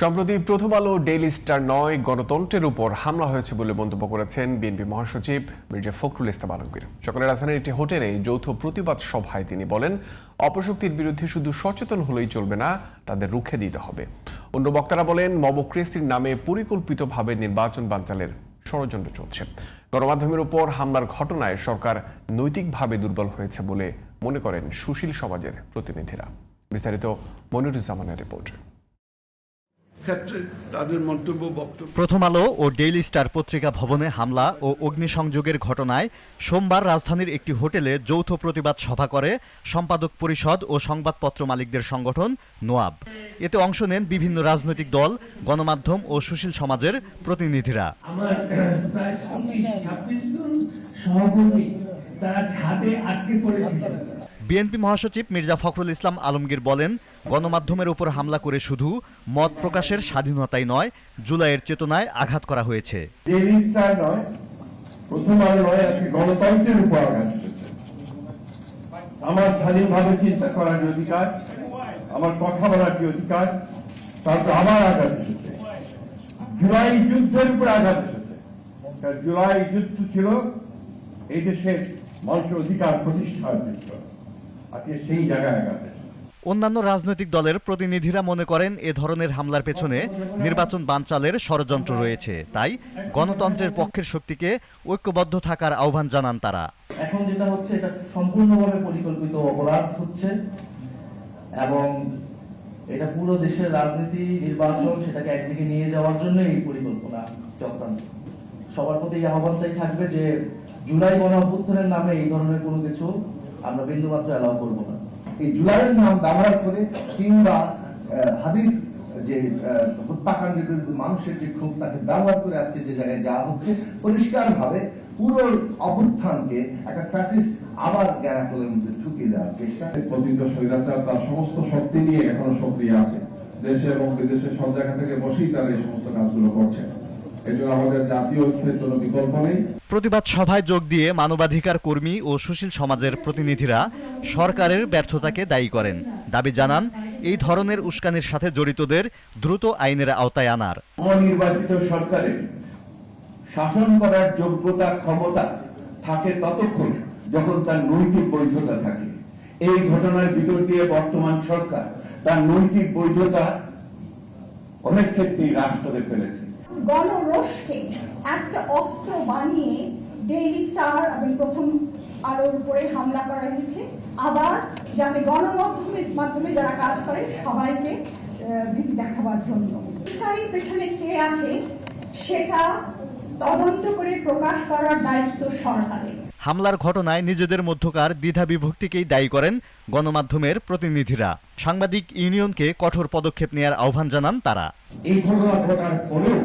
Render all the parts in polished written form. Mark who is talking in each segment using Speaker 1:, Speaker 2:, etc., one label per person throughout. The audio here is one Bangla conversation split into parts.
Speaker 1: সম্প্রতি প্রথম আলো ডেইলি স্টার ৯ গণতন্ত্রের উপর হামলা হয়েছে বলে মন্তব্য করেছেন বিএনপি মহাসচিব মির্জা ফখরুল ইসলাম আলমগীর। সকালে রাজধানীর একটি হোটেলে যৌথ প্রতিবাদ সভায় তিনি বলেন, অপশক্তির বিরুদ্ধে শুধু সচেতন হলেই চলবে না, তাদের রুখে দিতে হবে। অন্য বক্তারা বলেন, মবক্রেসির নামে পরিকল্পিতভাবে নির্বাচন বানচালের ষড়যন্ত্র চলছে। গণমাধ্যমের উপর হামলার ঘটনায় সরকার নৈতিকভাবে দুর্বল হয়েছে বলে মনে করেন সুশীল সমাজের প্রতিনিধিরা। বিস্তারিত মনিরুজ্জামানের রিপোর্টে।
Speaker 2: প্রথম আলো ও ডেইলি স্টার পত্রিকা ভবনে হামলা ও অগ্নিসংযোগের ঘটনায় সোমবার রাজধানীর একটি হোটেলে যৌথ প্রতিবাদ সভা করে সম্পাদক পরিষদ ও সংবাদপত্র মালিকদের সংগঠন নোয়াব। এতে অংশ নেন বিভিন্ন রাজনৈতিক দল, গণমাধ্যম ও সুশীল সমাজের প্রতিনিধিরা। বিএনপি মহাসচিব মির্জা ফখরুল ইসলাম আলমগীর বলেন, গণমাধ্যমের উপর হামলা করে শুধু মত প্রকাশের স্বাধীনতাই নয়, জুলাইয়ের চেতনায় আঘাত করা হয়েছে।
Speaker 3: গণতন্ত্রের উপর আঘাত, আমার স্বাধীনভাবে চিন্তা করার অধিকার, আমার কথা বলার যে অধিকার, তারপর আবার আঘাত এসেছে। জুলাই যুদ্ধের উপর আঘাত এসেছে। জুলাই যুদ্ধ ছিল এই দেশের মানুষের অধিকার প্রতিষ্ঠার যুদ্ধ। সেই জায়গায় আঘাত এসেছে।
Speaker 2: অন্যান্য রাজনৈতিক দলের প্রতিনিধিরা মনে করেন, এ ধরনের হামলার পেছনে নির্বাচন বানচালের ষড়যন্ত্র রয়েছে। তাই গণতন্ত্রের পক্ষের শক্তিকে ঐক্যবদ্ধ থাকার আহ্বান জানান তারা।
Speaker 4: এখন যেটা হচ্ছে, এটা সম্পূর্ণভাবে পরিকল্পিত অপরাধ হচ্ছে এবং এটা পুরো দেশের রাজনীতি, নির্বাচন সেটাকে একদিকে নিয়ে যাওয়ার জন্য এই পরিকল্পনা চক্রান্ত। সবার প্রতি এই আহ্বানটাই থাকবে যে জুলাই গণ অভ্যুত্থানের নামে এই ধরনের কোনো কিছু আমরা বিন্দুমাত্র অ্যালাউ করব না।
Speaker 3: এই জুলাইয়ের নাম ব্যবহার করে কিংবা হাদির যে হত্যাকাণ্ডের বিরুদ্ধে মানুষের যে ক্ষোভ, তাকে ব্যবহার করে আজকে যে জায়গায় যাওয়া হচ্ছে, পরিষ্কার ভাবে পুরো অভ্যুত্থানকে একটা ফ্যাসিস্ট আবার গ্যারাকলের মধ্যে ঢুকিয়ে দেওয়ার চেষ্টা।
Speaker 5: পতিত স্বৈরাচার তার সমস্ত শক্তি নিয়ে এখনো সক্রিয় আছে। দেশে এবং বিদেশে সব জায়গা থেকে বসেই তারা এই সমস্ত কাজগুলো করছে। এজন্য আমাদের জাতীয় ঐক্যের কোনো বিকল্প নেই।
Speaker 2: প্রতিবাদ সভায় যোগ দিয়ে মানবাধিকার কর্মী ও সুশীল সমাজের প্রতিনিধিরা সরকারের ব্যর্থতাকে দায়ী করেন। দাবি জানান, এই ধরনের উস্কানির সাথে জড়িতদের দ্রুত আইনের আওতায় আনার।
Speaker 3: অনির্বাচিত সরকারের শাসন করার যোগ্যতা, ক্ষমতা থাকে ততক্ষণ যখন তার নৈতিক বৈধতা থাকে। এই ঘটনার ভিতর দিয়ে বর্তমান সরকার তার নৈতিক বৈধতা অনেক ক্ষেত্রেই হ্রাস করে ফেলেছে।
Speaker 6: গণরোষকে একটা অস্ত্র বানিয়ে ডেইলি স্টার এবং প্রথম আলোর উপরে হামলা করা হয়েছে, আবার যাতে গণমাধ্যমের মাধ্যমে যারা কাজ করে সবাইকে ভীতি দেখাবার জন্য। উস্কানির পেছনে কে আছে সেটা তদন্ত করে প্রকাশ করার দায়িত্ব সরকারের।
Speaker 2: হামলার ঘটনায় নিজেদের মধ্যকার দ্বিধা বিভক্তিকেই দায়ী করেন গণমাধ্যমের প্রতিনিধিরা। সাংবাদিক ইউনিয়নকে কঠোর পদক্ষেপ নেওয়ার আহ্বান জানান তারা।
Speaker 3: এই ঘটনা ঘটার পরেও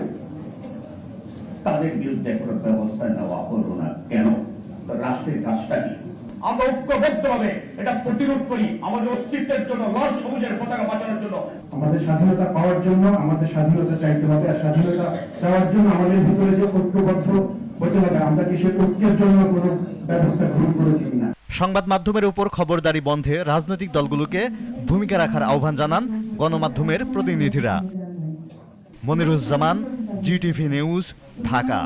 Speaker 3: তাদের বিরুদ্ধে কোনো ব্যবস্থা নেওয়া হলো না কেন? রাষ্ট্রের কাজটা কি? আমরা ঐক্যবদ্ধভাবে এটা প্রতিরোধ করি, আমাদের অস্তিত্বের জন্য, লাল সবুজের পতাকা বাঁচানোর জন্য। আমাদের স্বাধীনতা পাওয়ার জন্য আমাদের স্বাধীনতা চাইতে হবে, আর স্বাধীনতা চাওয়ার জন্য আমাদের ভিতরে যে ঐক্যবদ্ধ হতে হবে, আমরা কি সে ঐক্যের জন্য কোনো ব্যবস্থা গ্রহণ করেছি কিনা।
Speaker 2: সংবাদ মাধ্যমের উপর খবরদারি বন্ধে রাজনৈতিক দলগুলোকে ভূমিকা রাখার আহ্বান জানান গণমাধ্যমের প্রতিনিধিরা। Moniruzzaman, GTV news, Dhaka.